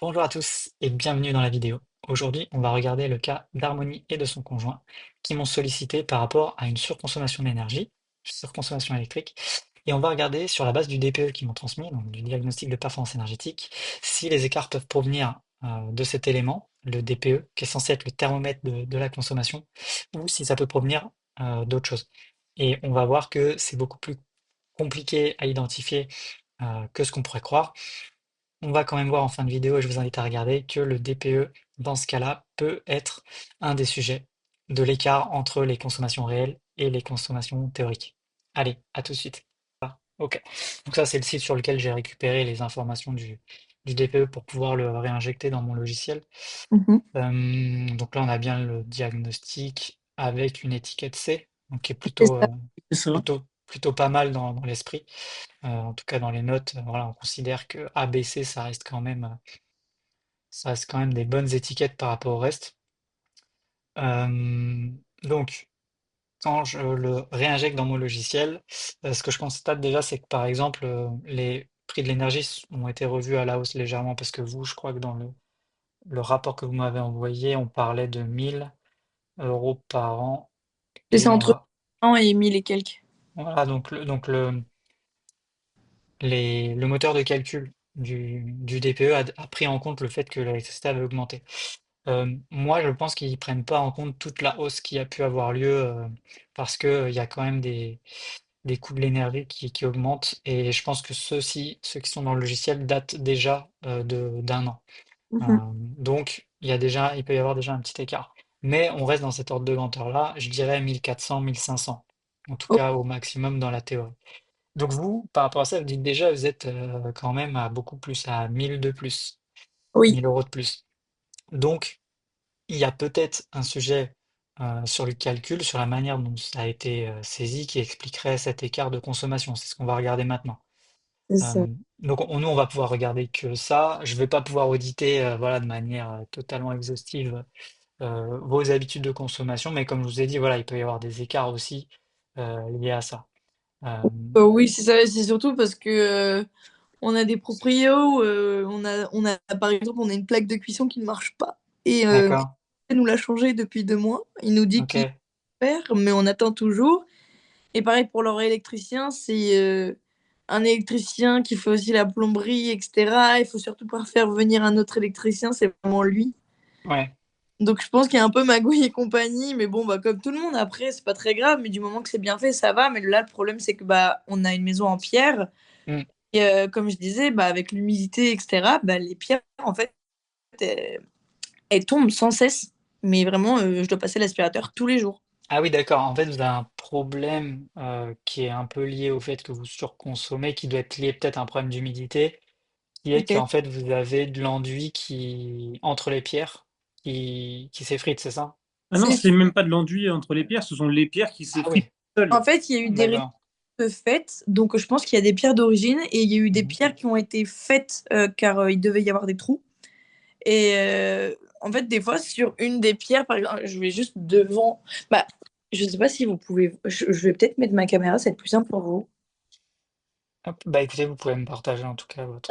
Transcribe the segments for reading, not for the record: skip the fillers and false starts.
Bonjour à tous et bienvenue dans la vidéo. Aujourd'hui, on va regarder le cas d'Harmonie et de son conjoint qui m'ont sollicité par rapport à une surconsommation d'énergie, surconsommation électrique, et on va regarder sur la base du DPE qu'ils m'ont transmis, donc du diagnostic de performance énergétique, si les écarts peuvent provenir de cet élément, le DPE, qui est censé être le thermomètre de la consommation, ou si ça peut provenir d'autres choses. Et on va voir que c'est beaucoup plus compliqué à identifier que ce qu'on pourrait croire. On va quand même voir en fin de vidéo, et je vous invite à regarder, que le DPE, dans ce cas-là, peut être un des sujets de l'écart entre les consommations réelles et les consommations théoriques. Allez, à tout de suite. Ah, ok. Donc ça, c'est le site sur lequel j'ai récupéré les informations du DPE pour pouvoir le réinjecter dans mon logiciel. Mhm. Donc là, on a bien le diagnostic avec une étiquette C, donc qui est C'est plutôt, ça. C'est ça. plutôt pas mal dans l'esprit. En tout cas, dans les notes, voilà, on considère que A, B, C, ça reste quand même des bonnes étiquettes par rapport au reste. Donc, quand je le réinjecte dans mon logiciel, ce que je constate déjà, c'est que par exemple, les prix de l'énergie ont été revus à la hausse légèrement parce que vous, je crois que dans le rapport que vous m'avez envoyé, on parlait de 1 000 € par an. C'est Et ça, on entre va, 100 et 1000 et quelques. voilà, le moteur de calcul du DPE a pris en compte le fait que l'électricité avait augmenté. Moi, je pense qu'ils prennent pas en compte toute la hausse qui a pu avoir lieu, parce que, il y a quand même des coûts de l'énergie qui augmentent et je pense que ceux qui sont dans le logiciel datent déjà, d'un an. Mhm. Donc il peut y avoir déjà un petit écart. Mais on reste dans cet ordre de grandeur-là, je dirais 1 400, 1 500, en tout Oh, cas au maximum dans la théorie. Donc vous, par rapport à ça, vous dites déjà, vous êtes, quand même à beaucoup plus, à 1 000 de plus, oui, 1 000 € de plus. Donc il y a peut-être un sujet sur le calcul, sur la manière dont ça a été saisi, qui expliquerait cet écart de consommation. C'est ce qu'on va regarder maintenant. c'est ça. Donc nous, on va pouvoir regarder que ça. Je ne vais pas pouvoir auditer voilà, de manière totalement exhaustive vos habitudes de consommation, mais comme je vous ai dit, voilà, il peut y avoir des écarts aussi liés à ça. Euh, Oui, c'est ça. C'est surtout parce que on a des proprios, par exemple, on a une plaque de cuisson qui ne marche pas. Et d'accord, il nous l'a changé depuis 2 mois. Il nous dit ok, qu'il va faire, mais on attend toujours. Et pareil pour leur électricien, c'est un électricien qui fait aussi la plomberie, etc. Il faut surtout pas faire venir un autre électricien, c'est vraiment lui. ouais. Donc je pense qu'il y a un peu Magouille et compagnie, mais bon, bah, comme tout le monde, après, c'est pas très grave, mais du moment que c'est bien fait, ça va. Mais là, le problème, c'est que bah, on a une maison en pierre, Hmm. et comme je disais, bah, avec l'humidité, etc., bah, les pierres, en fait, elles tombent sans cesse. Mais vraiment, je dois passer l'aspirateur tous les jours. Ah oui, d'accord. En fait, vous avez un problème qui est un peu lié au fait que vous surconsommez, qui doit être lié peut-être à un problème d'humidité, qui est Peut-être. qu'en fait, vous avez de l'enduit qui, entre les pierres, qui s'effrite, c'est ça? Ah non, C'est- c'est même pas de l'enduit entre les pierres, ce sont les pierres qui Ah s'effritent oui, En seules. fait, il y a eu des rénovations d'accord. faites, donc je pense qu'il y a des pierres d'origine, et il y a eu des Mhm. pierres qui ont été faites car il devait y avoir des trous. Et en fait, des fois, sur une des pierres, par exemple, je vais juste devant. Bah, je sais pas si vous pouvez. Je vais peut-être mettre ma caméra, c'est plus simple pour vous. Hop, bah écoutez, vous pouvez me partager en tout cas votre.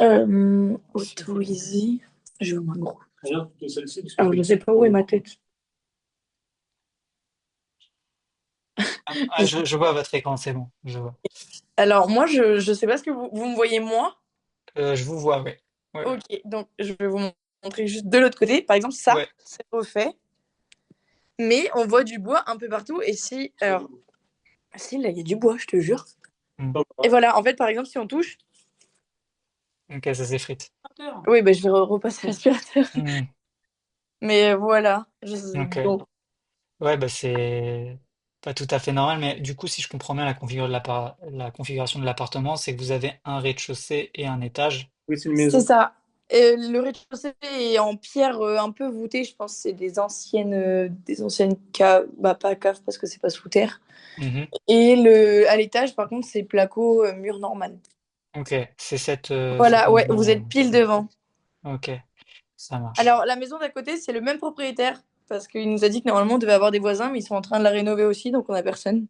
Autoriser. Je veux un gros. Regarde plutôt celle-ci, parce que Alors, je sais pas où est ma tête. Ah, je vois votre écran, c'est bon, je vois. Alors, moi, je sais pas ce que vous me voyez, moi. Je vous vois, oui. Ouais, ouais. Ok, donc je vais vous montrer juste de l'autre côté. Par exemple, ça, Ouais, c'est refait. Mais on voit du bois un peu partout. Et si. Alors, si, là, il y a du bois, je te jure. hmm. Et voilà, en fait, par exemple, si on touche. Ok, ça s'effrite. Oui, bah, je vais repasser l'aspirateur. Hmm. Mais voilà. Ok. Donc, Ouais, bah c'est pas tout à fait normal, mais du coup, si je comprends bien la configuration de l'appartement, c'est que vous avez un rez-de-chaussée et un étage. oui, c'est une c'est maison. ça. Le rez-de-chaussée est en pierre un peu voûtée. Je pense que c'est des anciennes caves. Bah, pas caves parce que c'est pas sous terre. Mhm. Et à l'étage, par contre, c'est placo mur normal. Ok, c'est cette Voilà, ouais, vous maison. êtes pile devant. Ok, ça marche. Alors, la maison d'à côté, c'est le même propriétaire. Parce qu'il nous a dit que normalement, on devait avoir des voisins, mais ils sont en train de la rénover aussi, donc on a personne.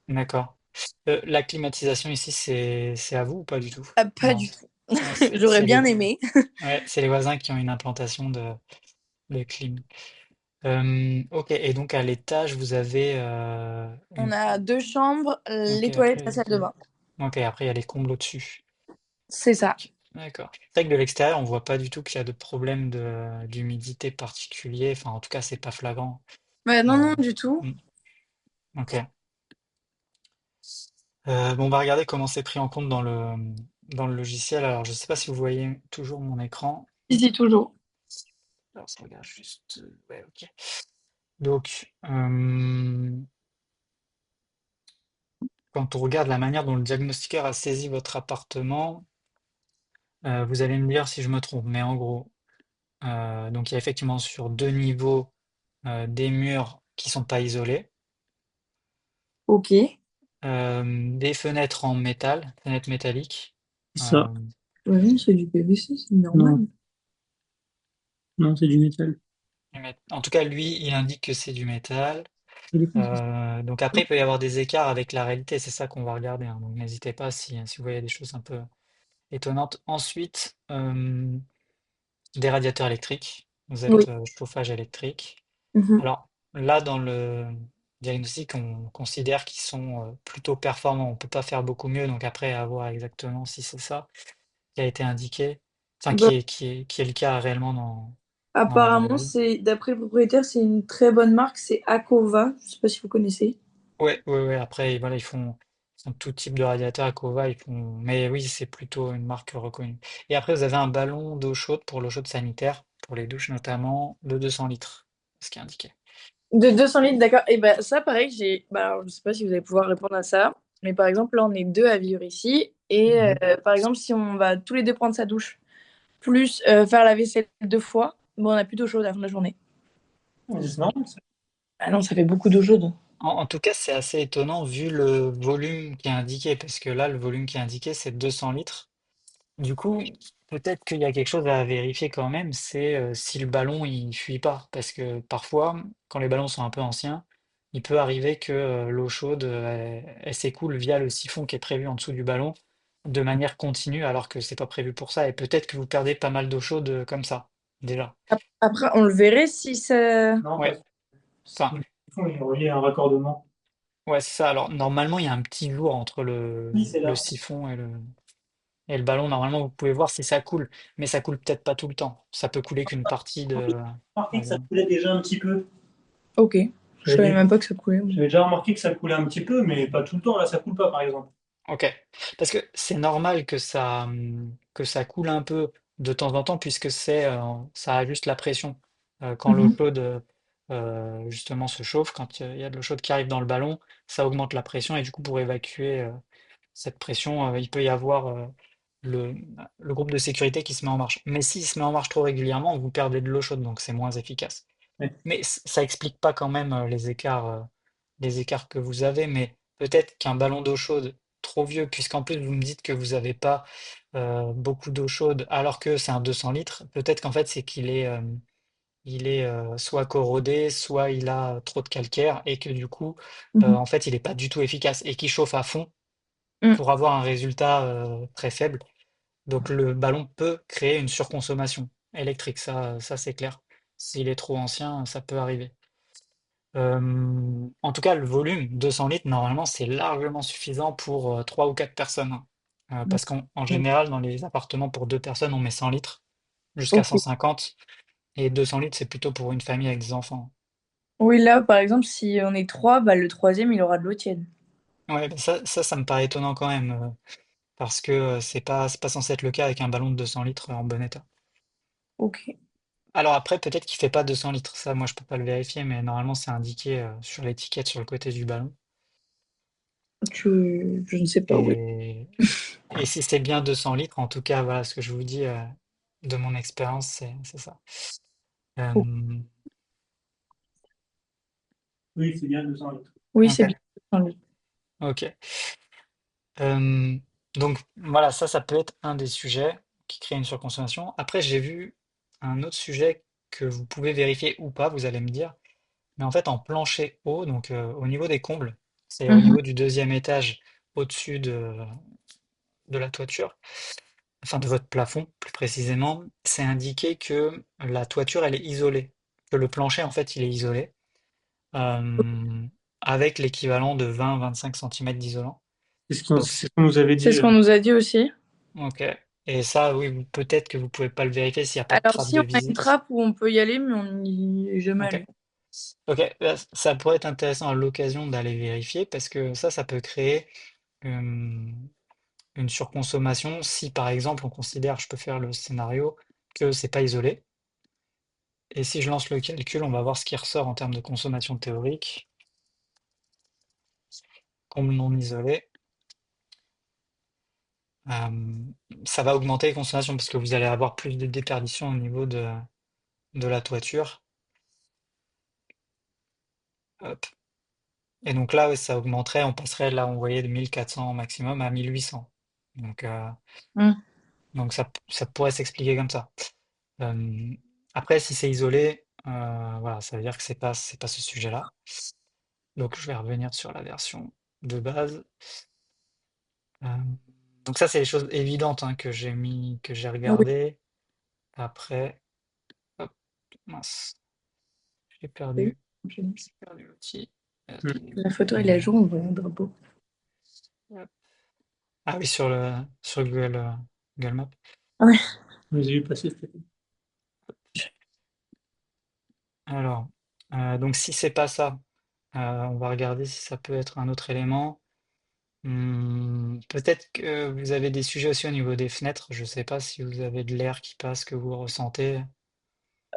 D'accord. La climatisation ici, c'est à vous ou pas du tout? Ah, pas Non. du tout. Ouais, J'aurais bien aimé. c'est les voisins qui ont une implantation de clim. Ok, et donc à l'étage, vous avez On une... a deux chambres, Ok, les toilettes, la après, salle de bain. ok, après il y a les combles au-dessus. C'est ça. Ok, d'accord. C'est vrai que de l'extérieur, on voit pas du tout qu'il y a de problème d'humidité particulier. Enfin, en tout cas, c'est pas flagrant. Ouais, non, Euh, non, du tout. hmm, ok. Bon, on va regarder comment c'est pris en compte dans le logiciel. Alors, je sais pas si vous voyez toujours mon écran. Ici, toujours. Alors, ça regarde juste. Ouais, ok. Donc, quand on regarde la manière dont le diagnostiqueur a saisi votre appartement, vous allez me dire si je me trompe, mais en gros, donc il y a effectivement sur deux niveaux des murs qui sont pas isolés, Ok. des fenêtres en métal, fenêtres métalliques. C'est ça. euh, Ouais, non, c'est du PVC, c'est normal. Non, non, c'est du métal. En tout cas, lui, il indique que c'est du métal. Il est con, ça. Donc après, il peut y avoir des écarts avec la réalité, c'est ça qu'on va regarder, hein. Donc n'hésitez pas si vous voyez des choses un peu étonnantes. Ensuite, des radiateurs électriques. Vous Oui. êtes chauffage électrique. Mhm. Alors là, dans le diagnostic, on considère qu'ils sont plutôt performants. On peut pas faire beaucoup mieux. Donc après, à voir exactement si c'est ça qui a été indiqué, enfin Bah, qui est le cas réellement dans la vraie apparemment, vie. c'est d'après le propriétaire, c'est une très bonne marque, c'est Acova. Je sais pas si vous connaissez. Ouais, ouais, ouais. Après, voilà, ils font tout type de radiateur à Cova. Mais oui, c'est plutôt une marque reconnue. Et après, vous avez un ballon d'eau chaude pour l'eau chaude sanitaire, pour les douches notamment, de 200 litres, ce qui est indiqué. De 200 litres, d'accord. Et ben ça, pareil, alors, je sais pas si vous allez pouvoir répondre à ça, mais par exemple, là, on est deux à vivre ici, et Mhm. par exemple, si on va tous les deux prendre sa douche, plus faire la vaisselle deux fois, bon, on a plus d'eau chaude à la fin de la journée. Ouais, c'est normal, ça. Ah non, ça fait beaucoup d'eau chaude. En tout cas, c'est assez étonnant vu le volume qui est indiqué, parce que là, le volume qui est indiqué, c'est 200 litres. Du coup, peut-être qu'il y a quelque chose à vérifier quand même, c'est si le ballon il fuit pas, parce que parfois, quand les ballons sont un peu anciens, il peut arriver que l'eau chaude elle s'écoule via le siphon qui est prévu en dessous du ballon de manière continue, alors que c'est pas prévu pour ça, et peut-être que vous perdez pas mal d'eau chaude comme ça, déjà. Après, on le verrait si ça. Non, Ouais, parce enfin, que le fond, il est relié à un raccordement. ouais, c'est ça. Alors normalement, il y a un petit jour entre Oui, c'est le là. siphon et le ballon. Normalement, vous pouvez voir si ça coule, mais ça coule peut-être pas tout le temps. Ça peut couler qu'une partie de. J'ai remarqué par que ça exemple. coulait déjà un petit peu. Ok. Je savais J'avais même pas que ça coulait. j'avais déjà remarqué que ça coulait un petit peu, mais pas tout le temps. Là, ça coule pas, par exemple. Ok. Parce que c'est normal que ça coule un peu de temps en temps, puisque ça ajuste la pression. Quand l'eau Mhm. chaude justement se chauffe, quand il y a de l'eau chaude qui arrive dans le ballon, ça augmente la pression et du coup pour évacuer cette pression, il peut y avoir le, le groupe de sécurité qui se met en marche. Mais s'il se met en marche trop régulièrement, vous perdez de l'eau chaude, donc c'est moins efficace. Ouais. Mais ça explique pas quand même les écarts que vous avez, mais peut-être qu'un ballon d'eau chaude trop vieux, puisqu'en plus vous me dites que vous n'avez pas beaucoup d'eau chaude alors que c'est un 200 litres, peut-être qu'en fait c'est qu'il est soit corrodé, soit il a trop de calcaire et que du coup, Mhm. en fait, il n'est pas du tout efficace et qu'il chauffe à fond Mm. pour avoir un résultat très faible. Donc le ballon peut créer une surconsommation électrique, ça c'est clair. S'il est trop ancien, ça peut arriver. En tout cas, le volume, 200 litres, normalement, c'est largement suffisant pour 3 ou 4 personnes, hein. Parce qu'en général, dans les appartements pour 2 personnes, on met 100 litres jusqu'à Ok. 150. Et 200 litres, c'est plutôt pour une famille avec des enfants. Oui, là, par exemple, si on est trois, bah, le troisième, il aura de l'eau tiède. Ouais, bah ça me paraît étonnant quand même, parce que c'est pas censé être le cas avec un ballon de 200 litres en bon état. Ok. Alors après, peut-être qu'il fait pas 200 litres, ça, moi, je peux pas le vérifier, mais normalement, c'est indiqué sur l'étiquette sur le côté du ballon. Je ne sais pas, oui. Et, et si c'est bien 200 litres, en tout cas, voilà, ce que je vous dis de mon expérience, c'est ça. Oh. Euh, Oui, c'est bien 200 litres. Oui, ok, c'est bien. ok. Euh, donc voilà, ça peut être un des sujets qui crée une surconsommation. Après, j'ai vu un autre sujet que vous pouvez vérifier ou pas, vous allez me dire. Mais en fait, en plancher haut, donc au niveau des combles, c'est au Mhm. niveau du deuxième étage au-dessus de la toiture, enfin de votre plafond plus précisément, c'est indiqué que la toiture elle est isolée, que le plancher en fait il est isolé, euh, avec l'équivalent de 20-25 cm d'isolant. Donc C'est ce qu'on nous avait C'est dit. ce qu'on nous a dit aussi. ok. Et ça, oui, peut-être que vous pouvez pas le vérifier s'il n'y a pas de Alors, trappe si de on a une visite. trappe où on peut y aller, mais on n'y est jamais Ok. allé. Ok, ça pourrait être intéressant à l'occasion d'aller vérifier parce que ça peut créer euh, une surconsommation si par exemple on considère, je peux faire le scénario, que c'est pas isolé. Et si je lance le calcul, on va voir ce qui ressort en termes de consommation théorique. Comble non isolé, euh, ça va augmenter les consommations parce que vous allez avoir plus de déperdition au niveau de la toiture. Hop. Et donc là, ouais, ça augmenterait, on passerait là, on voyait de 1400 maximum à 1800. Donc, euh, Hmm. donc ça pourrait s'expliquer comme ça. Euh, Après, si c'est isolé, voilà, ça veut dire que c'est pas ce sujet-là. Donc je vais revenir sur la version de base. Euh, donc ça, c'est les choses évidentes hein, que j'ai Oui. regardées. Après, hop, mince, j'ai Oui. perdu, j'ai perdu l'outil. La photo et la joue, on voit un drapeau. Hop. Ah oui, sur Google, Google Maps. Ouais. On nous a vu passer. Alors, donc si c'est pas ça, on va regarder si ça peut être un autre élément. Peut-être que vous avez des sujets aussi au niveau des fenêtres. Je sais pas si vous avez de l'air qui passe, que vous ressentez.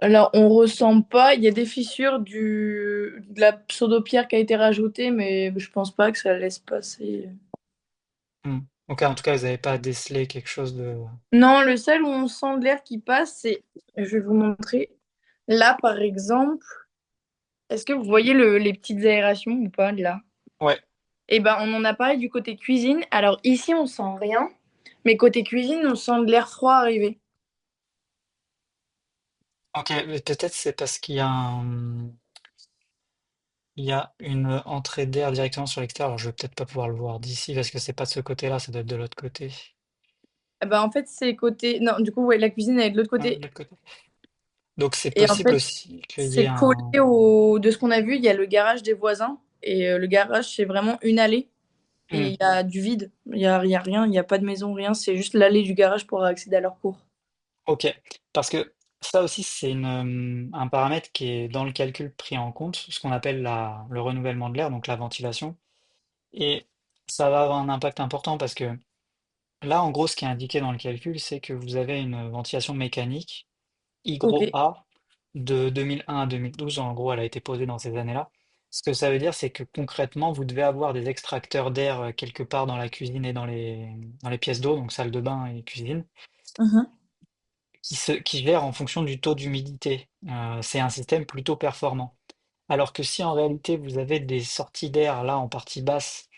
Alors, on ressent pas. Il y a des fissures de la pseudo-pierre qui a été rajoutée, mais je pense pas que ça laisse passer. Hmm. Ok, en tout cas, vous n'avez pas décelé quelque chose de. Non, le seul où on sent de l'air qui passe, c'est. Je vais vous montrer. Là, par exemple, est-ce que vous voyez les petites aérations ou pas, là? Ouais, Eh ben, on en a parlé du côté cuisine. Alors, ici, on sent rien. Mais côté cuisine, on sent de l'air froid arriver. ok, mais peut-être c'est parce il y a une entrée d'air directement sur l'extérieur. Alors, je vais peut-être pas pouvoir le voir d'ici parce que c'est pas de ce côté-là, ça doit être de l'autre côté. Eh ben, en fait, c'est côté. Non, du coup, ouais, la cuisine, elle est de l'autre Ah, de côté. l'autre côté. Donc c'est Et en possible fait, aussi qu'il y ait c'est collé un. au. De ce qu'on a vu, il y a le garage des voisins. Et le garage, c'est vraiment une allée. Et Hmm. il y a du vide. Il y a rien, il n'y a pas de maison, rien. C'est juste l'allée du garage pour accéder à leur cour. Ok, parce que ça aussi, c'est un paramètre qui est dans le calcul pris en compte, ce qu'on appelle le renouvellement de l'air, donc la ventilation. Et ça va avoir un impact important parce que là, en gros, ce qui est indiqué dans le calcul, c'est que vous avez une ventilation mécanique, I Ok. gros A, de 2001 à 2012. En gros, elle a été posée dans ces années-là. Ce que ça veut dire, c'est que concrètement, vous devez avoir des extracteurs d'air quelque part dans la cuisine et dans les pièces d'eau, donc salle de bain et cuisine Mhm. qui gère en fonction du taux d'humidité. C'est un système plutôt performant. Alors que si en réalité vous avez des sorties d'air là en partie basse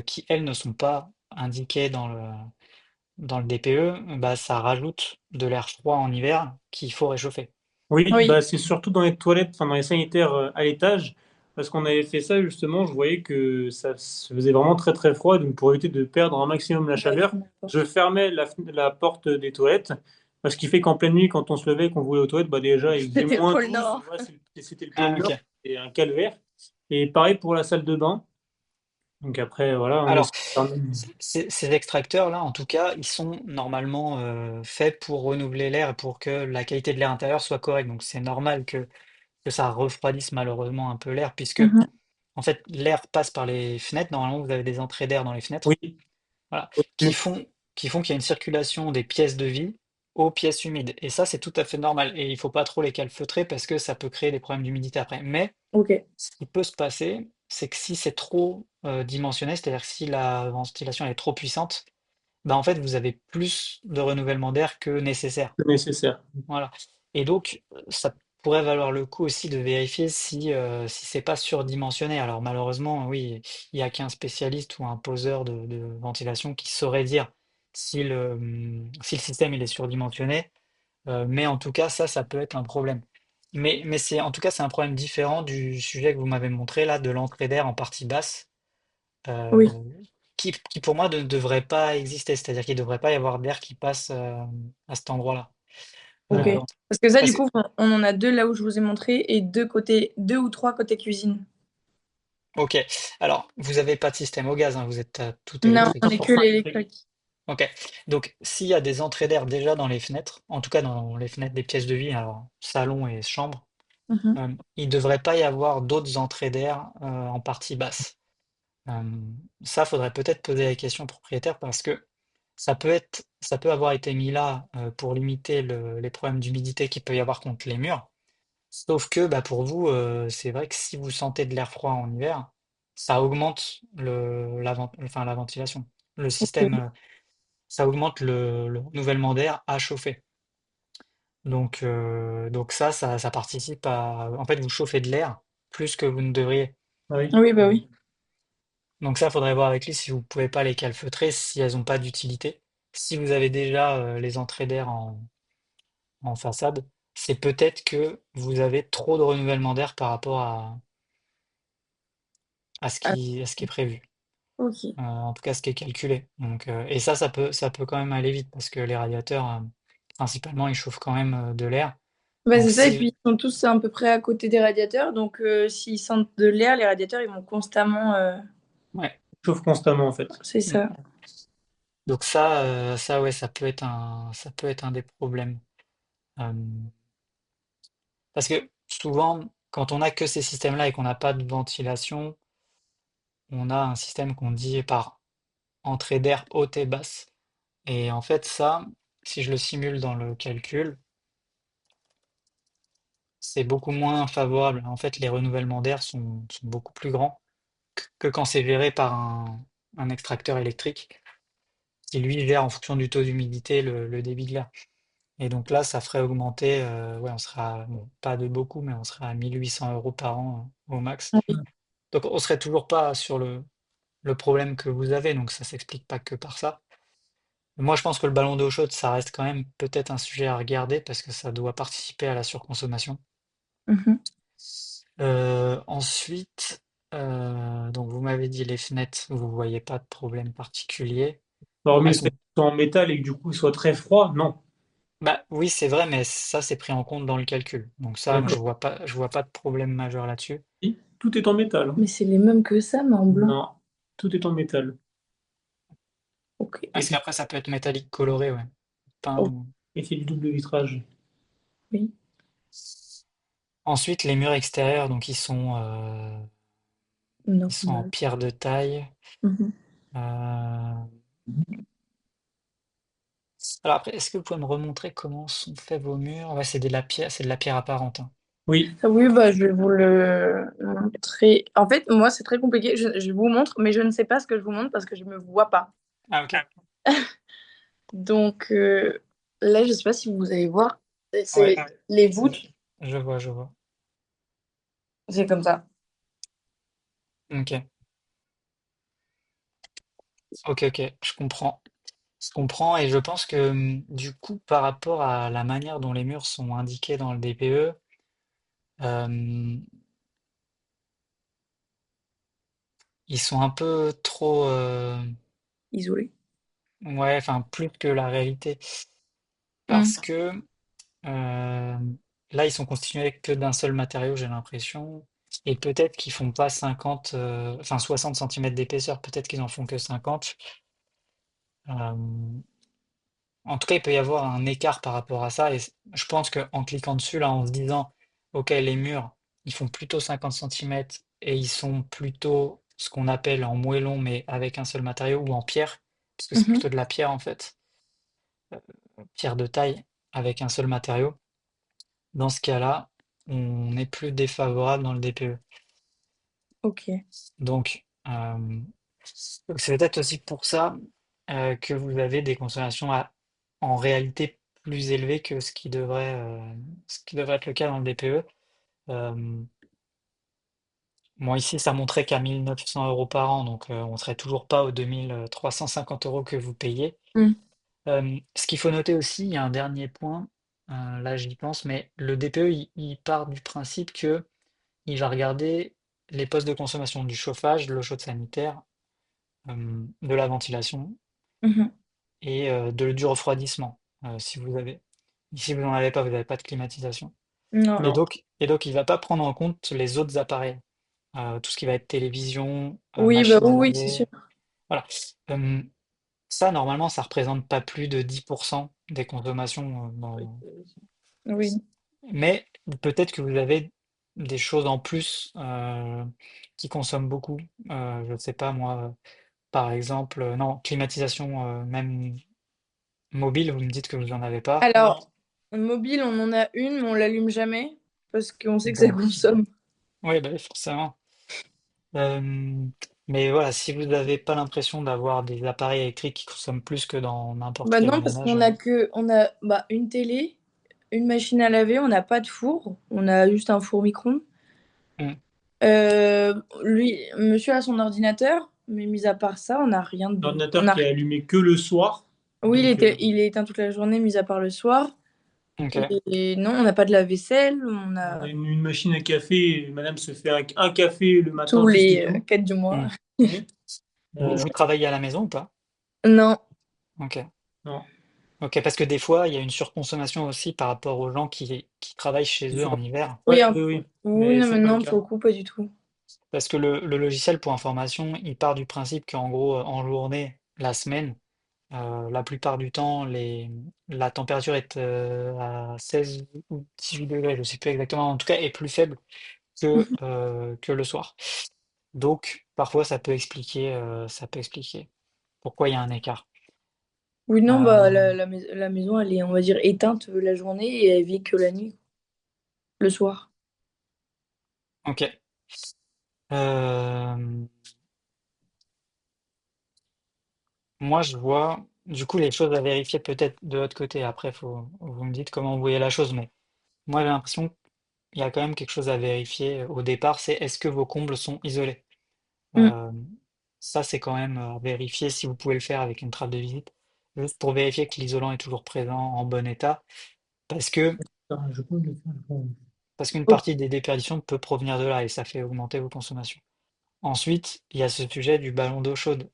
qui elles ne sont pas indiquées dans le DPE, bah, ça rajoute de l'air froid en hiver qu'il faut réchauffer. Oui, Oui. bah c'est surtout dans les toilettes, enfin dans les sanitaires à l'étage, parce qu'on avait fait ça justement, je voyais que ça se faisait vraiment très très froid, donc pour éviter de perdre un maximum la Ouais, chaleur, je fermais la porte des toilettes, parce qu'il fait qu'en pleine nuit, quand on se levait, qu'on voulait aux toilettes, bah déjà il faisait c'était le moins pôle 12. Nord. Voilà, c'était le pôle Ah, ok. Nord, et un calvaire. Et pareil pour la salle de bain, donc après voilà, on Alors, essaie ces extracteurs-là, en tout cas, ils sont normalement faits pour renouveler l'air et pour que la qualité de l'air intérieur soit correcte. Donc c'est normal que ça refroidisse malheureusement un peu l'air, puisque Mhm. en fait l'air passe par les fenêtres. Normalement, vous avez des entrées d'air dans les fenêtres, oui, voilà, qui font qu'il y a une circulation des pièces de vie aux pièces humides. Et ça, c'est tout à fait normal. Et il faut pas trop les calfeutrer parce que ça peut créer des problèmes d'humidité après. Mais Ok. ce qui peut se passer, c'est que si c'est trop dimensionné, c'est-à-dire que si la ventilation est trop puissante, bah en fait, vous avez plus de renouvellement d'air que nécessaire. c'est nécessaire. Voilà. Et donc, ça pourrait valoir le coup aussi de vérifier si c'est pas surdimensionné. Alors malheureusement, oui, il n'y a qu'un spécialiste ou un poseur de ventilation qui saurait dire si le système il est surdimensionné. Mais en tout cas, ça peut être un problème. Mais en tout cas, c'est un problème différent du sujet que vous m'avez montré là, de l'entrée d'air en partie basse. Oui. Euh, qui pour moi ne devrait pas exister, c'est-à-dire qu'il ne devrait pas y avoir d'air qui passe à cet endroit-là. Ok. Euh, Parce que ça, du parce que, coup, on en a deux là où je vous ai montré et deux ou trois côté cuisine. ok, alors vous n'avez pas de système au gaz, hein, vous êtes tout Non, on est électrique. que l'électrique. Ok, donc s'il y a des entrées d'air déjà dans les fenêtres, en tout cas dans les fenêtres des pièces de vie, alors salon et chambre, Mhm. il ne devrait pas y avoir d'autres entrées d'air en partie basse. Euh, Ça, faudrait peut-être poser la question au propriétaire parce que ça peut avoir été mis là pour limiter les problèmes d'humidité qu'il peut y avoir contre les murs. Sauf que bah, pour vous, c'est vrai que si vous sentez de l'air froid en hiver, ça augmente enfin, la ventilation. Le système, Ok. ça augmente le renouvellement d'air à chauffer. Donc ça participe à... En fait, vous chauffez de l'air plus que vous ne devriez. Ah oui. Oui, bah oui. Donc ça, faudrait voir avec lui si vous pouvez pas les calfeutrer, si elles n'ont pas d'utilité. Si vous avez déjà les entrées d'air en façade, c'est peut-être que vous avez trop de renouvellement d'air par rapport Ah, à ce qui est prévu. ok. En tout cas, ce qui est calculé. Et ça peut quand même aller vite parce que les radiateurs, principalement, ils chauffent quand même de l'air. Bah, Donc c'est ça, et si, puis ils sont tous à peu près à côté des radiateurs, donc s'ils sentent de l'air, les radiateurs, ils vont constamment. ouais. Chauffe constamment en fait. C'est Mm. ça. Donc ça ouais, ça peut être un des problèmes. Euh, Parce que souvent, quand on a que ces systèmes-là et qu'on n'a pas de ventilation, on a un système qu'on dit par entrée d'air haute et basse. Et en fait, ça, si je le simule dans le calcul, c'est beaucoup moins favorable. En fait, les renouvellements d'air sont beaucoup plus grands que quand c'est géré par un extracteur électrique qui, lui, gère en fonction du taux d'humidité le débit de l'air. Et donc là, ça ferait augmenter, ouais, on sera, bon, pas de beaucoup, mais on sera à 1 800 € par an au max. Oui. Donc on serait toujours pas sur le problème que vous avez, donc ça s'explique pas que par ça. Moi, je pense que le ballon d'eau chaude, ça reste quand même peut-être un sujet à regarder parce que ça doit participer à la surconsommation. Mhm. Ensuite, donc vous m'avez dit les fenêtres, vous voyez pas de problème particulier. Hormis Elles le fait sont, qu'ils soient en métal et que du coup ils soient très froids, non. bah oui, c'est vrai, mais ça c'est pris en compte dans le calcul. Donc ça, moi D'accord. je vois pas de problème majeur là-dessus. Si, tout est en métal, hein. Mais c'est les mêmes que ça, mais en blanc. Non, tout est en métal. Ok. Parce qu'après ça peut être métallique coloré, ouais. Peint Oh, Et c'est du double vitrage. oui. Ensuite, les murs extérieurs, donc ils sont en Normal. pierre de taille. Mhm. Euh, Alors après, est-ce que vous pouvez me remontrer comment sont faits vos murs? Ouais, c'est de la pierre apparente, hein. Oui, Ah oui, bah, je vais vous le montrer. En fait, moi, c'est très compliqué. Je vous montre, mais je ne sais pas ce que je vous montre parce que je ne me vois pas. Ah ok. Donc là, je ne sais pas si vous allez voir. C'est Ouais, les je, voûtes. je vois, je vois. C'est comme ça. Ok, ok, je comprends. Je comprends et je pense que du coup, par rapport à la manière dont les murs sont indiqués dans le DPE, euh, ils sont un peu trop, Isolé. ouais, enfin plus que la réalité, Hmm. parce que euh, là, ils sont constitués que d'un seul matériau, j'ai l'impression, et peut-être qu'ils font pas 50, enfin 60 centimètres d'épaisseur, peut-être qu'ils en font que 50. Euh, En tout cas, il peut y avoir un écart par rapport à ça. Et je pense qu'en cliquant dessus, là, en se disant, OK, les murs, ils font plutôt 50 centimètres et ils sont plutôt ce qu'on appelle en moellon, mais avec un seul matériau, ou en pierre, parce que c'est Mhm. plutôt de la pierre en fait, pierre de taille avec un seul matériau. Dans ce cas-là, on est plus défavorable dans le DPE. Ok. Donc, c'est peut-être aussi pour ça que vous avez des consommations en réalité plus élevées que ce qui devrait être le cas dans le DPE. Euh, Moi, ici, ça montrait qu'à 1 900 € par an, donc on serait toujours pas aux 2 350 € que vous payez. Hmm. Ce qu'il faut noter aussi, il y a un dernier point, là j'y pense, mais le DPE, il part du principe que il va regarder les postes de consommation du chauffage, de l'eau chaude sanitaire, de la ventilation Mhm. et du refroidissement, si vous avez. Si vous n'en avez pas, vous n'avez pas de climatisation. Non. Non. Et donc, il va pas prendre en compte les autres appareils, tout ce qui va être télévision, Oui, bah machine à oui, oui, c'est sûr. laver. Voilà. Euh, Ça, normalement, ça représente pas plus de 10% des consommations. Oui. Mais peut-être que vous avez des choses en plus qui consomment beaucoup. Je ne sais pas, moi, par exemple, non, climatisation même mobile, vous me dites que vous n'en avez pas. Alors, mobile, on en a une, mais on l'allume jamais parce qu'on sait que ça Bon, consomme. oui, bah, oui, forcément. Euh, mais voilà, si vous n'avez pas l'impression d'avoir des appareils électriques qui consomment plus que dans n'importe Bah quel non, parce ménage, qu'on a on a bah, une télé, une machine à laver, on n'a pas de four, on a juste un four micro-ondes. hmm, Lui, monsieur a son ordinateur, mais mis à part ça, on n'a rien de. On L'ordinateur a... qui est allumé que le soir. Oui, Donc, il est éteint toute la journée, mis à part le soir. ok. Et non, on n'a pas de lave-vaisselle, on on a a une machine à café. Et madame se fait un café le matin tous juste les nous. 4 du mois. Hmm. Oui. Vous travaillez à la maison ou pas? Non, Ok. Non. Ok, parce que des fois, il y a une surconsommation aussi par rapport aux gens qui travaillent chez eux en hiver. oui, Ouais, oui, oui. oui, Mais non, c'est mais pas le non, cas. pour le coup, pas du tout. Parce que le logiciel, pour information, il part du principe qu'en gros, en journée, la semaine, la plupart du temps, la température est à 16 ou 18 degrés, je ne sais plus exactement, en tout cas, est plus faible que le soir. Donc, parfois, ça peut expliquer pourquoi il y a un écart. Oui, non, bah, Euh, la maison, elle est, on va dire, éteinte la journée et elle vit que la nuit, le soir. ok. Euh, Moi, je vois, du coup, les choses à vérifier peut-être de votre côté. Après, vous me dites comment vous voyez la chose, mais moi, j'ai l'impression qu'il y a quand même quelque chose à vérifier au départ, c'est est-ce que vos combles sont isolés? Mm. Euh, Ça, c'est quand même à vérifier si vous pouvez le faire avec une trace de visite, juste pour vérifier que l'isolant est toujours présent en bon état, parce que Je peux le faire. parce qu'une Ok. partie des déperditions peut provenir de là et ça fait augmenter vos consommations. Ensuite, il y a ce sujet du ballon d'eau chaude.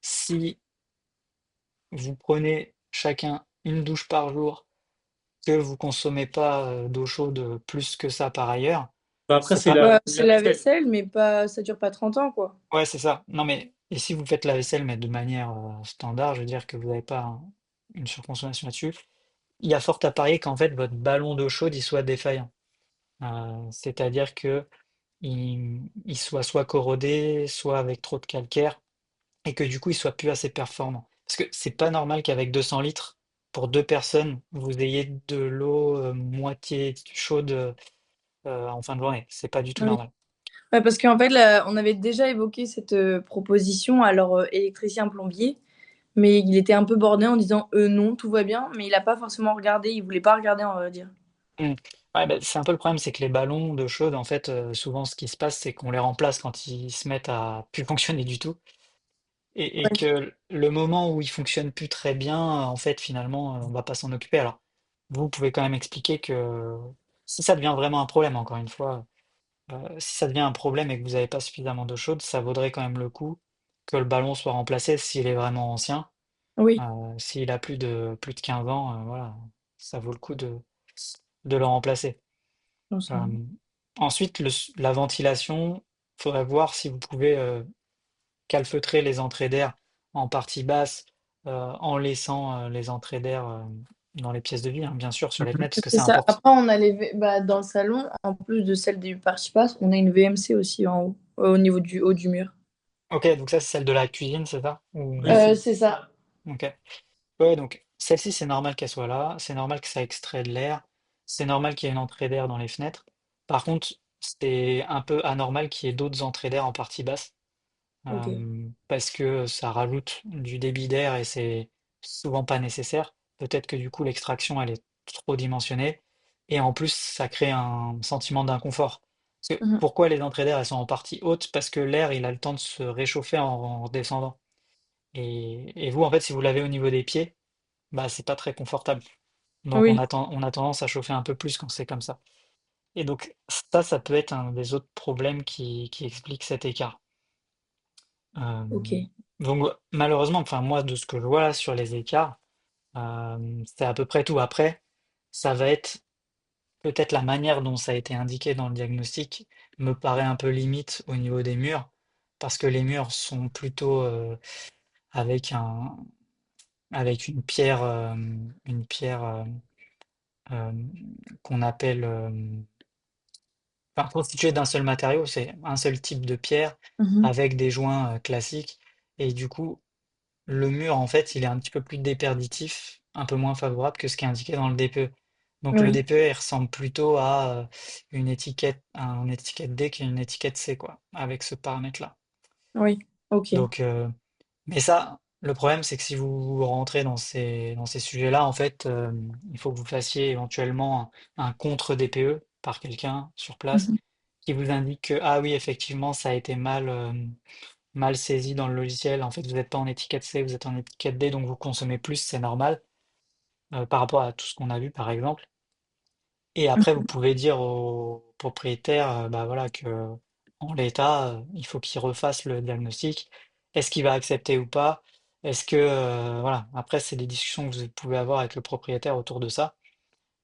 Si vous prenez chacun une douche par jour, que vous consommez pas d'eau chaude plus que ça par ailleurs, Bah, après, c'est c'est pas. Bah, c'est la la vaisselle. vaisselle, mais pas, ça dure pas 30 ans, quoi. Ouais, c'est ça. Non mais et si vous faites la vaisselle mais de manière standard, je veux dire que vous n'avez pas une surconsommation là-dessus, il y a fort à parier qu'en fait votre ballon d'eau chaude il soit défaillant. C'est-à-dire que il soit soit corrodé, soit avec trop de calcaire, et que du coup il soit plus assez performant. Parce que c'est pas normal qu'avec 200 litres, pour deux personnes, vous ayez de l'eau moitié chaude en fin de journée. C'est pas du tout Oui. normal. Ouais, parce qu'en fait, là, on avait déjà évoqué cette proposition à leur électricien plombier, mais il était un peu borné en disant non, tout va bien, mais il a pas forcément regardé, il voulait pas regarder, on va dire. Mm. Ouais, bah, c'est un peu le problème, c'est que les ballons de chaude, en fait, souvent ce qui se passe, c'est qu'on les remplace quand ils se mettent à plus fonctionner du tout. Et Ouais. que le moment où ils fonctionnent plus très bien, en fait, finalement, on va pas s'en occuper. Alors, vous pouvez quand même expliquer que si ça devient vraiment un problème, encore une fois, si ça devient un problème et que vous n'avez pas suffisamment d'eau chaude, ça vaudrait quand même le coup que le ballon soit remplacé s'il est vraiment ancien. Oui, S'il a plus de 15 ans, voilà, ça vaut le coup de le remplacer. non, ça- Euh, Ensuite, la ventilation, il faudrait voir si vous pouvez calfeutrer les entrées d'air en partie basse en laissant les entrées d'air dans les pièces de vie, hein, bien sûr, sur les Mhm. fenêtres, parce que c'est c'est ça. important. Après, on a bah, dans le salon, en plus de celle du Party-Pass, on a une VMC aussi en haut, au niveau du haut du mur. Ok, donc ça, c'est celle de la cuisine, c'est ça? Oui, c'est C'est ça. Ok. Ouais, donc celle-ci, c'est normal qu'elle soit là, c'est normal que ça extrait de l'air, c'est normal qu'il y ait une entrée d'air dans les fenêtres. Par contre, c'est un peu anormal qu'il y ait d'autres entrées d'air en partie basse, Ok. parce que ça rajoute du débit d'air et c'est souvent pas nécessaire. Peut-être que du coup, l'extraction, elle est trop dimensionnée, et en plus, ça crée un sentiment d'inconfort. Parce que Mhm. pourquoi les entrées d'air, elles sont en partie hautes? Parce que l'air, il a le temps de se réchauffer en descendant. Et vous, en fait, si vous l'avez au niveau des pieds, bah, c'est pas très confortable. Donc Oui, on a tendance à chauffer un peu plus quand c'est comme ça. Et donc ça peut être un des autres problèmes qui explique cet écart. Euh, ok. Donc malheureusement, enfin moi de ce que je vois là sur les écarts, c'est à peu près tout. Après, ça va être peut-être la manière dont ça a été indiqué dans le diagnostic me paraît un peu limite au niveau des murs, parce que les murs sont plutôt avec un avec une pierre euh, qu'on appelle enfin, constituée d'un seul matériau, c'est un seul type de pierre Mhm. avec des joints classiques. Et du coup, le mur, en fait, il est un petit peu plus déperditif, un peu moins favorable que ce qui est indiqué dans le DPE. Donc le Oui, DPE, il ressemble plutôt à une étiquette D qu'une étiquette C, quoi, avec ce paramètre-là. oui, ok. Donc, mais ça, le problème, c'est que si vous rentrez dans ces sujets-là, en fait, il faut que vous fassiez éventuellement un contre-DPE par quelqu'un sur place Mhm. qui vous indique que, ah oui, effectivement, ça a été mal saisi dans le logiciel. En fait, vous n'êtes pas en étiquette C, vous êtes en étiquette D, donc vous consommez plus, c'est normal, par rapport à tout ce qu'on a vu, par exemple. Et après, vous pouvez dire au propriétaire, bah voilà, que en l'état, il faut qu'il refasse le diagnostic. Est-ce qu'il va accepter ou pas? Est-ce que, voilà, après, c'est des discussions que vous pouvez avoir avec le propriétaire autour de ça.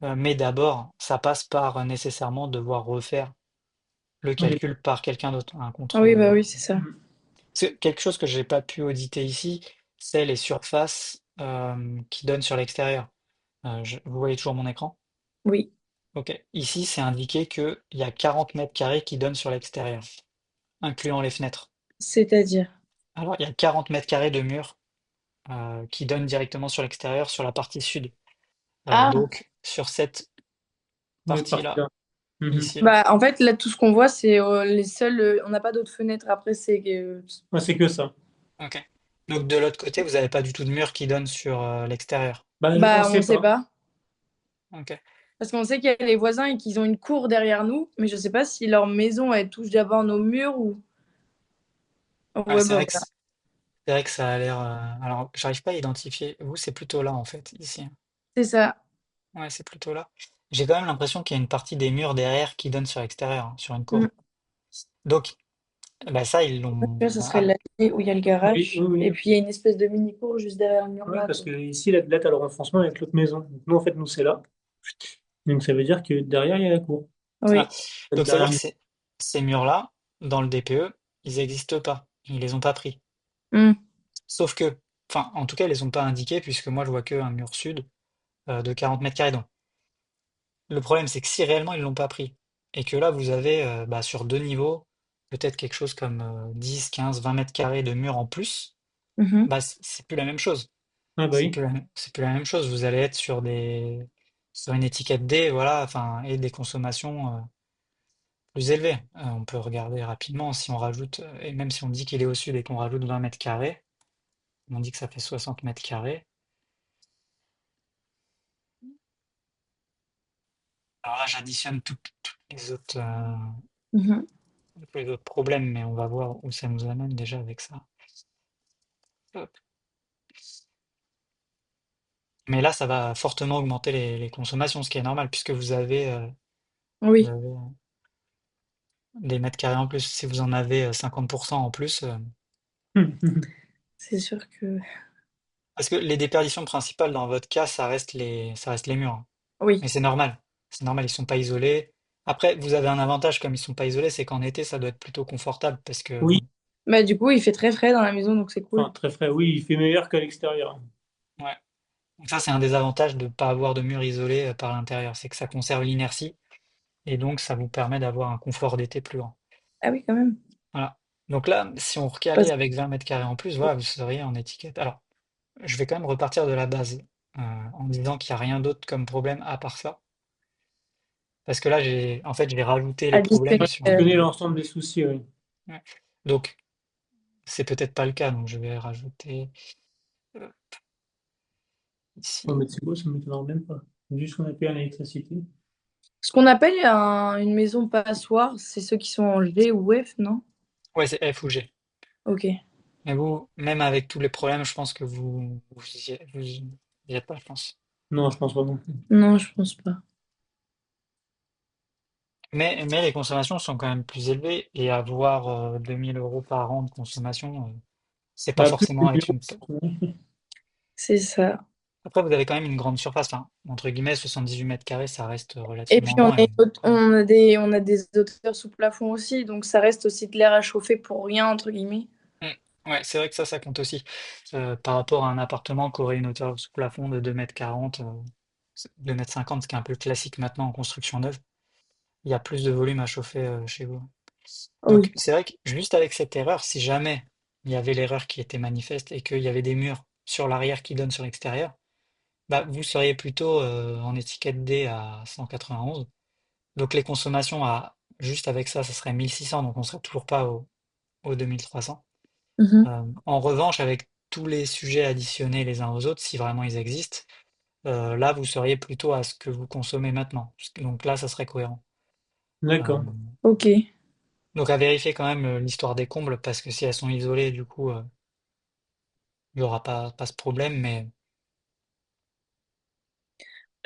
Mais d'abord, ça passe par nécessairement devoir refaire le Oui. calcul par quelqu'un d'autre, un contre. Oui, bah oui, c'est ça. Quelque chose que j'ai pas pu auditer ici, c'est les surfaces qui donnent sur l'extérieur. Vous voyez toujours mon écran? Oui, Ok. Ici, c'est indiqué qu'il y a 40 mètres carrés qui donnent sur l'extérieur, incluant les fenêtres. c'est-à-dire. Alors, il y a 40 mètres carrés de murs qui donnent directement sur l'extérieur, sur la partie sud. Ah, Donc, sur cette Oui, partie-là, partie-là. Mhm. ici, là. bah en fait, là, tout ce qu'on voit, c'est les seuls. On n'a pas d'autres fenêtres. Après, c'est. Ouais, c'est que ça. Ok. Donc, de l'autre côté, vous n'avez pas du tout de mur qui donne sur l'extérieur. Bah, on Bah, on sait sait pas. pas. Ok. Parce qu'on sait qu'il y a les voisins et qu'ils ont une cour derrière nous, mais je sais pas si leur maison, elle touche d'abord nos murs ou. Ouais, Ouais, bah voilà. c'est vrai que ça a l'air. Alors, j'arrive pas à identifier. Vous, c'est plutôt là, en fait, ici. C'est ça. Ouais, c'est plutôt là. J'ai quand même l'impression qu'il y a une partie des murs derrière qui donne sur l'extérieur, hein, sur une Mm. cour. Donc, bah ça, ils Tu l'ont. vois, ça serait l'allée où il y a le Oui, oui, garage. Et oui. puis, il y a une espèce de mini-cour juste derrière le mur Ouais, là, parce quoi. que ici, là, t'as le renfoncement avec l'autre maison. Donc, nous, en fait, nous, c'est là. Donc, ça veut dire que derrière, il y a la cour. Ah. Oui. Donc, c'est-à-dire Derrière que nous. ces murs-là, dans le DPE, ils n'existent pas. Ils les ont pas pris. Mm. Sauf que, enfin, en tout cas, ils les ont pas indiqués, puisque moi, je vois que un mur sud de 40 mètres carrés. Donc, le problème, c'est que si réellement ils l'ont pas pris, et que là, vous avez bah, sur deux niveaux, peut-être quelque chose comme 10, 15, 20 mètres carrés de mur en plus, Mhm. bah, c'est plus la même chose. Ah, bah oui. C'est plus la même chose. Vous allez être sur une étiquette D, voilà, enfin, et des consommations plus élevées. On peut regarder rapidement si on rajoute, et même si on dit qu'il est au sud et qu'on rajoute 20 mètres carrés, on dit que ça fait 60 mètres carrés. Alors là, j'additionne Mhm. tous les autres problèmes, mais on va voir où ça nous amène déjà avec ça. Hop. Mais là, ça va fortement augmenter les consommations, ce qui est normal, puisque vous Oui. avez des mètres carrés en plus. Si vous en avez 50% en plus, C'est sûr que. parce que les déperditions principales dans votre cas, ça reste les murs, hein. Oui. Mais c'est normal. C'est normal, ils sont pas isolés. Après, vous avez un avantage comme ils sont pas isolés, c'est qu'en été, ça doit être plutôt confortable parce que, Oui, Bah, du coup, il fait très frais dans la maison, donc c'est enfin, cool. très frais. Oui, il fait meilleur qu'à l'extérieur. ouais. Donc ça, c'est un des avantages de ne pas avoir de murs isolés par l'intérieur, c'est que ça conserve l'inertie et donc ça vous permet d'avoir un confort d'été plus grand. Ah oui, quand même. Voilà. Donc là, si on recalait Parce- avec 20 mètres carrés en plus, voilà, vous seriez en étiquette. Alors, je vais quand même repartir de la base en disant qu'il n'y a rien d'autre comme problème à part ça. Parce que là, en fait, j'ai rajouté les problèmes Ouais, Additionner. sur tu connais l'ensemble des soucis, oui. Ouais. Donc, c'est peut-être pas le cas, donc je vais rajouter euh, Ouais, ici. mais c'est beau, ça m'étonne même pas. Juste qu'on a payé l'électricité. Ce qu'on appelle une maison passoire, c'est ceux qui sont en G ou F, non? Ouais, c'est F ou G. Ok. Mais vous, même avec tous les problèmes, je pense que vous y êtes pas, je pense. Non, je pense pas non plus. Non, je pense pas. Mais les consommations sont quand même plus élevées et avoir 2000 € par an de consommation, c'est pas Bah, plus forcément de être une. C'est ça. Après, vous avez quand même une grande surface, enfin, entre guillemets, 78 mètres carrés, ça reste Et puis relativement grand. on a des hauteurs sous plafond aussi, donc ça reste aussi de l'air à chauffer pour rien, entre guillemets. Ouais, c'est vrai que ça compte aussi. Par rapport à un appartement qui aurait une hauteur sous plafond de 2,40 m, 2,50 m, ce qui est un peu classique maintenant en construction neuve, il y a plus de volume à chauffer chez vous. Donc, Oui. c'est vrai que juste avec cette erreur, si jamais il y avait l'erreur qui était manifeste et qu'il y avait des murs sur l'arrière qui donnent sur l'extérieur, bah, vous seriez plutôt en étiquette D à 191. Donc, les consommations juste avec ça, ça serait 1 600, donc on serait toujours pas au 2 300. Mhm. En revanche, avec tous les sujets additionnés les uns aux autres, si vraiment ils existent, là, vous seriez plutôt à ce que vous consommez maintenant. Donc là, ça serait cohérent. Euh, D'accord. Ok. donc à vérifier quand même l'histoire des combles, parce que si elles sont isolées, du coup, il n'y aura pas ce problème. Mais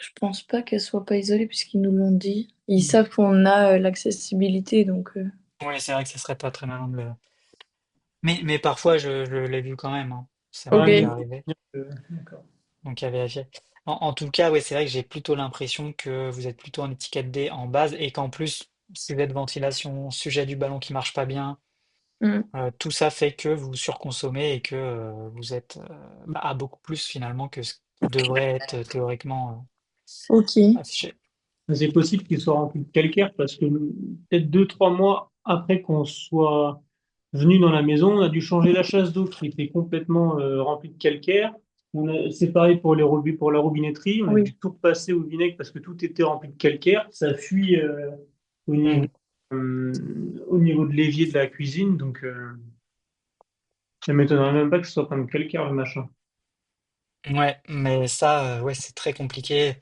Je pense pas qu'elle soit pas isolée puisqu'ils nous l'ont dit. Ils Mm. savent qu'on a l'accessibilité, donc. oui, c'est vrai que ce serait pas très malin de le. Mais parfois, je l'ai vu quand même, hein. Ça Ah m'est oui, déjà Ok. arrivé. d'accord. Donc à vérifier. En tout cas, ouais, c'est vrai que j'ai plutôt l'impression que vous êtes plutôt en étiquette D en base et qu'en plus, sujet de ventilation, sujet du ballon qui marche pas bien, Mm. tout ça fait que vous surconsommez et que vous êtes à beaucoup plus finalement que ce qui devrait être théoriquement Ok. affiché. C'est possible qu'il soit rempli de calcaire parce que peut-être 2, 3 mois après qu'on soit venu dans la maison, on a dû changer la chasse d'eau qui était complètement remplie de calcaire. C'est pareil pour pour la robinetterie, on a Oui. dû tout repasser au vinaigre parce que tout était rempli de calcaire. Ça fuit au niveau, Mhm. au niveau de l'évier de la cuisine, donc ça m'étonnerait même pas que ce soit plein de calcaire le machin. Ouais, mais ça, ouais, c'est très compliqué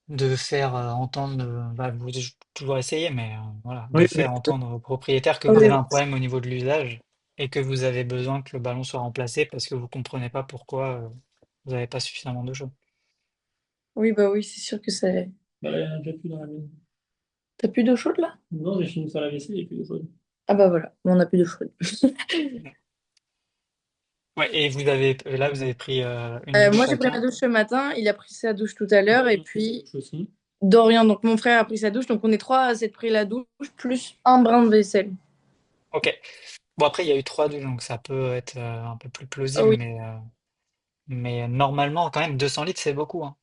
de faire entendre, bah, vous avez toujours essayé, mais voilà, de Oui, oui. faire entendre aux propriétaires que vous Oui. avez un problème au niveau de l'usage et que vous avez besoin que le ballon soit remplacé parce que vous comprenez pas pourquoi vous n'avez pas suffisamment de choses. Oui, bah oui, c'est sûr que ça. Bah là, il y en a déjà plus dans la maison. T'as plus d'eau chaude là? Non, j'ai fini de faire la vaisselle, il n'y a plus de chaude. Ah bah voilà, on n'a plus d'eau chaude. Ouais, et là, vous avez pris une douche Moi j'ai pris ma chacun. douche ce matin, il a pris sa douche tout à l'heure, et Dorian fait sa puis douche aussi. Dorian, donc mon frère, a pris sa douche, donc on est trois à s'être pris la douche, plus un brin de vaisselle. Ok. Bon, après, il y a eu 3 douches, donc ça peut être un peu plus Ah plausible, oui. mais normalement, quand même, 200 litres, c'est beaucoup, hein.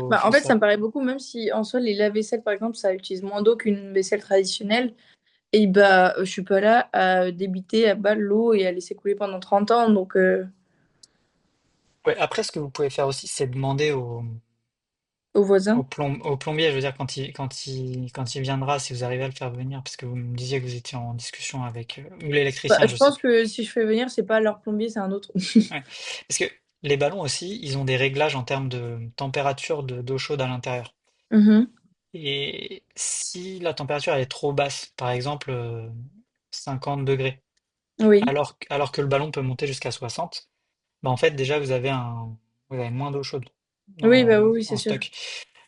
Bah, Faut en fait, ça ça. me paraît beaucoup, même si en soi, les lave-vaisselle, par exemple, ça utilise moins d'eau qu'une vaisselle traditionnelle. Et bah, je suis pas là à débiter à balle l'eau et à laisser couler pendant 30 ans. Donc, Ouais, après, ce que vous pouvez faire aussi, c'est demander aux voisins. au plombier, je veux dire, quand il viendra, si vous arrivez à le faire venir, parce que vous me disiez que vous étiez en discussion avec, ou Bah, l'électricien, je je sais pense plus. que si je fais venir, c'est pas leur plombier, c'est un autre. Ouais. Parce que les ballons aussi, ils ont des réglages en termes de température d'eau chaude à l'intérieur. Mhm. Et si la température elle est trop basse, par exemple 50 degrés, Oui. alors que le ballon peut monter jusqu'à 60, bah en fait déjà vous avez moins d'eau chaude Oui, bah oui, oui, c'est en sûr. stock.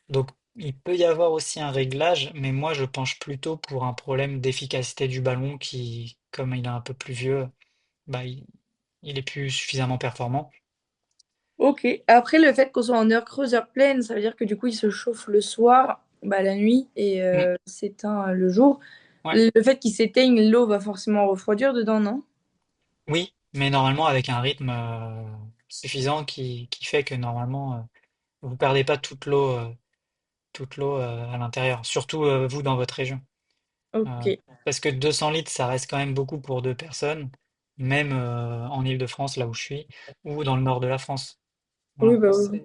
Donc il peut y avoir aussi un réglage, mais moi je penche plutôt pour un problème d'efficacité du ballon qui, comme il est un peu plus vieux, bah il est plus suffisamment performant. Ok. Après, le fait qu'on soit en heure creuse, heure pleine, ça veut dire que du coup, il se chauffe le soir, bah, la nuit, et Mm, s'éteint le jour. ouais. Le fait qu'il s'éteigne, l'eau va forcément refroidir dedans, non? Oui, mais normalement avec un rythme suffisant qui fait que normalement vous perdez pas toute l'eau à l'intérieur, surtout vous dans votre région. Euh, Ok. parce que 200 litres, ça reste quand même beaucoup pour 2 personnes, même en Île-de-France, là où je suis, ou dans le nord de la France. Oui, Voilà. bah oui, oui.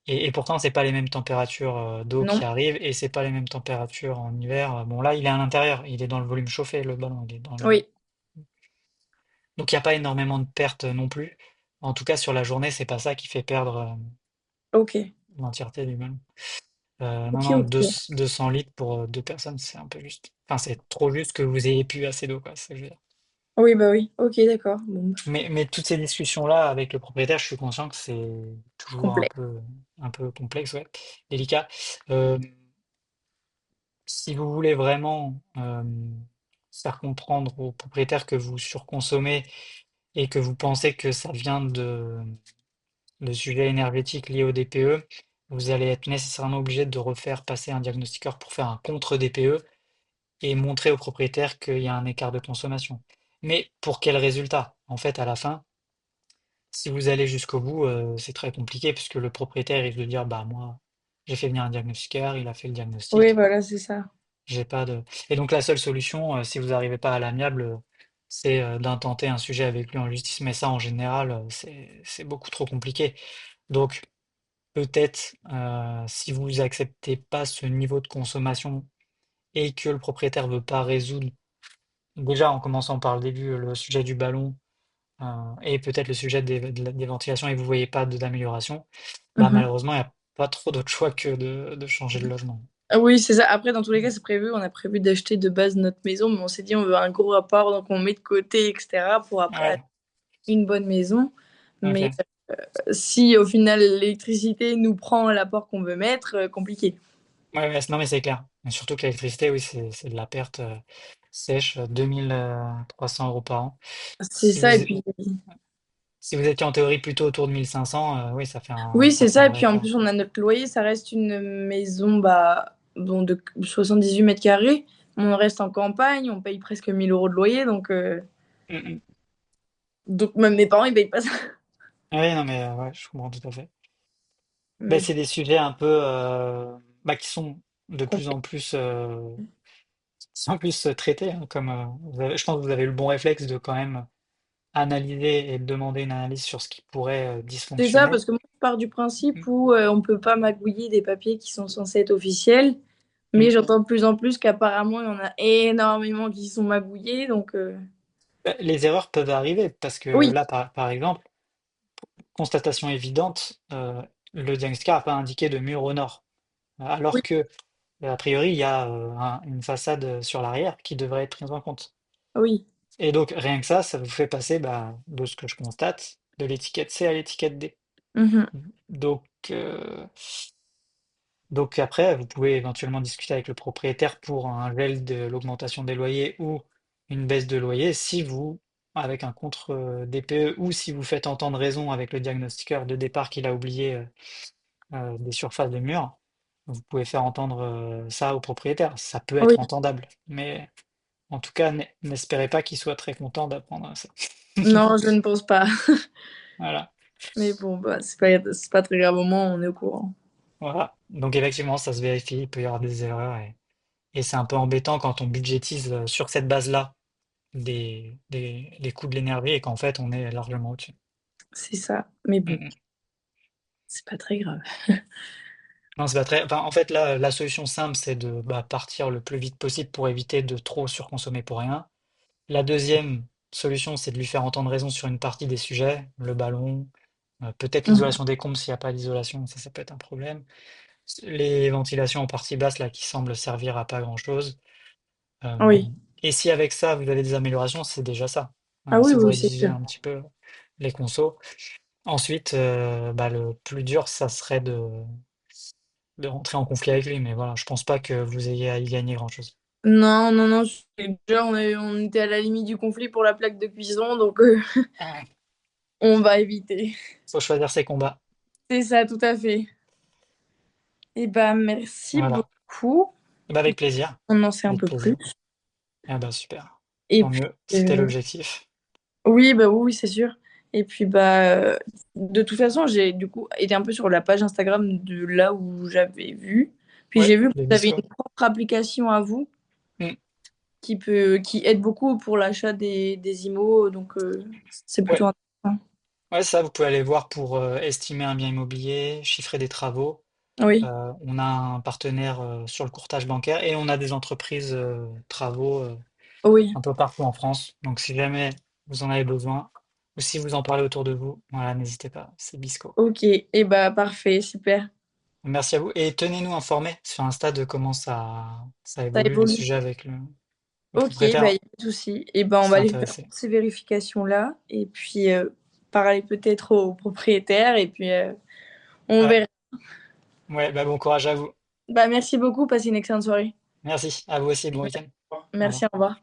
Et pourtant, c'est pas les mêmes températures d'eau Non? qui arrivent, et c'est pas les mêmes températures en hiver. Bon, là, il est à l'intérieur, il est dans le volume chauffé, le ballon, il est dans le. Oui. Donc, il n'y a pas énormément de pertes non plus. En tout cas, sur la journée, c'est pas ça qui fait perdre Ok. l'entièreté du ballon. Non, Ok, non, ok. 200 litres pour 2 personnes, c'est un peu juste. Enfin, c'est trop juste que vous ayez plus assez d'eau, quoi, c'est ce que je veux dire. Oui, bah oui. Ok, d'accord. Bon, bah, Mais toutes ces discussions-là avec le propriétaire, je suis conscient que c'est toujours complet. un peu complexe, ouais, délicat. Euh, Si vous voulez vraiment faire comprendre au propriétaire que vous surconsommez et que vous pensez que ça vient de sujets énergétiques liés au DPE, vous allez être nécessairement obligé de refaire passer un diagnostiqueur pour faire un contre-DPE et montrer au propriétaire qu'il y a un écart de consommation. Mais pour quel résultat? En fait, à la fin, si vous allez jusqu'au bout, c'est très compliqué puisque le propriétaire risque de dire, bah moi, j'ai fait venir un diagnostiqueur, il a fait le Oui, diagnostic, voilà, c'est ça. j'ai pas de. Et donc la seule solution, si vous n'arrivez pas à l'amiable, c'est d'intenter un sujet avec lui en justice. Mais ça, en général, c'est beaucoup trop compliqué. Donc peut-être, si vous acceptez pas ce niveau de consommation et que le propriétaire veut pas résoudre, déjà en commençant par le début, le sujet du ballon, et peut-être le sujet des ventilations et vous voyez pas d'amélioration, bah Mhm. malheureusement, il n'y a pas trop d'autre choix que de changer de logement. Ah oui, c'est ça. Après, dans tous les cas, c'est prévu. On a prévu d'acheter de base notre maison, mais on s'est dit on veut un gros apport, donc on met de côté, etc. pour après Ouais, acheter une bonne maison. Mais ok. si au final l'électricité nous prend l'apport qu'on veut mettre, compliqué. Ouais, ouais, non mais c'est clair. Et surtout que l'électricité, oui, c'est de la perte sèche, 2300 € par an. C'est Si ça. vous, Et puis si vous étiez en théorie plutôt autour de 1500, oui, oui, ça c'est fait un ça. Et vrai puis en écart. plus, on a notre loyer. Ça reste une maison bah, bon, de 78 mètres carrés. On reste en campagne. On paye presque 1000 € de loyer. Mm, mm. Donc même mes parents, ils payent pas ça. Oui, non mais ouais, je comprends tout à fait. Ben, Mais c'est des sujets un peu bah, qui sont de plus en plus, traités, hein, comme je pense que vous avez eu le bon réflexe de quand même analyser et demander une analyse sur ce qui pourrait c'est ça, dysfonctionner. parce que moi, je pars du Mm, principe où on peut pas magouiller des papiers qui sont censés être officiels. Mais mm. j'entends de plus en plus qu'apparemment, il y en a énormément qui sont magouillés. Ben, les erreurs peuvent arriver parce que Oui, là, par exemple, constatation évidente, le diagnostic n'a pas indiqué de mur au nord, oui, alors que a priori il y a une façade sur l'arrière qui devrait être prise en compte. oui. Et donc rien que ça vous fait passer, bah, de ce que je constate, de l'étiquette C à l'étiquette D. Mhm. Donc, euh, donc après, vous pouvez éventuellement discuter avec le propriétaire pour un gel de l'augmentation des loyers ou une baisse de loyer si vous, avec un contre DPE ou si vous faites entendre raison avec le diagnostiqueur de départ qu'il a oublié des surfaces de murs, vous pouvez faire entendre ça au propriétaire. Ça peut Oui, être entendable, mais en tout cas, n'espérez pas qu'il soit très content d'apprendre ça. non, je ne pense pas. Voilà. Mais bon, bah, c'est pas très grave, au moins, on est au courant. Voilà. Donc effectivement, ça se vérifie, il peut y avoir des erreurs et c'est un peu embêtant quand on budgétise sur cette base-là les coûts de l'énergie et qu'en fait on est largement au-dessus. C'est ça. Mais Mm, bon, mm. c'est pas très grave. Non, c'est pas très. Enfin, en fait, là, la solution simple, c'est de bah, partir le plus vite possible pour éviter de trop surconsommer pour rien. La deuxième solution, c'est de lui faire entendre raison sur une partie des sujets, le ballon, peut-être Mhm. l'isolation des combles s'il n'y a pas d'isolation, ça peut être un problème. Les ventilations en partie basse, là, qui semblent servir à pas grand-chose. Euh, Oui. et si avec ça, vous avez des améliorations, c'est déjà ça. Ah oui, Si vous oui, c'est rédigez sûr. un petit peu les consos. Ensuite, bah, le plus dur, ça serait de rentrer en conflit avec lui. Mais voilà, je pense pas que vous ayez à y gagner grand-chose. Non, non, non. Déjà, on était à la limite du conflit pour la plaque de cuisson, Ah, on va éviter. faut choisir ses combats. C'est ça, tout à fait. Eh ben, merci Voilà. beaucoup. Bah, avec plaisir. On en sait un Avec peu plus. plaisir. Ah bah super. Et Tant puis, mieux. C'était euh, l'objectif. oui, bah oui, oui, c'est sûr. Et puis, de toute façon, j'ai du coup été un peu sur la page Instagram de là où j'avais vu. Puis Ouais, j'ai vu que des vous avez bisco. une propre application à vous Mm. qui aide beaucoup pour l'achat des IMO. C'est Ouais. plutôt intéressant. Ouais, ça, vous pouvez aller voir pour estimer un bien immobilier, chiffrer des travaux. Oui, On a un partenaire sur le courtage bancaire et on a des entreprises travaux oui. un peu partout en France. Donc si jamais vous en avez besoin ou si vous en parlez autour de vous, voilà, n'hésitez pas, c'est Bisco. Ok. Et bah, parfait, super. Merci à vous et tenez-nous informés sur Insta de comment ça Ça évolue les évolue. sujets avec le Ok, propriétaire, bah, hein. y a pas de souci. Et ben, Je on va serais aller faire intéressé. ces vérifications-là. Et puis, parler peut-être au propriétaire. Et puis, on Ouais, verra. ouais, bah bon courage à vous. Bah, merci beaucoup. Passez une excellente soirée. Merci, à vous aussi, bon week-end. Au Merci, revoir. au revoir.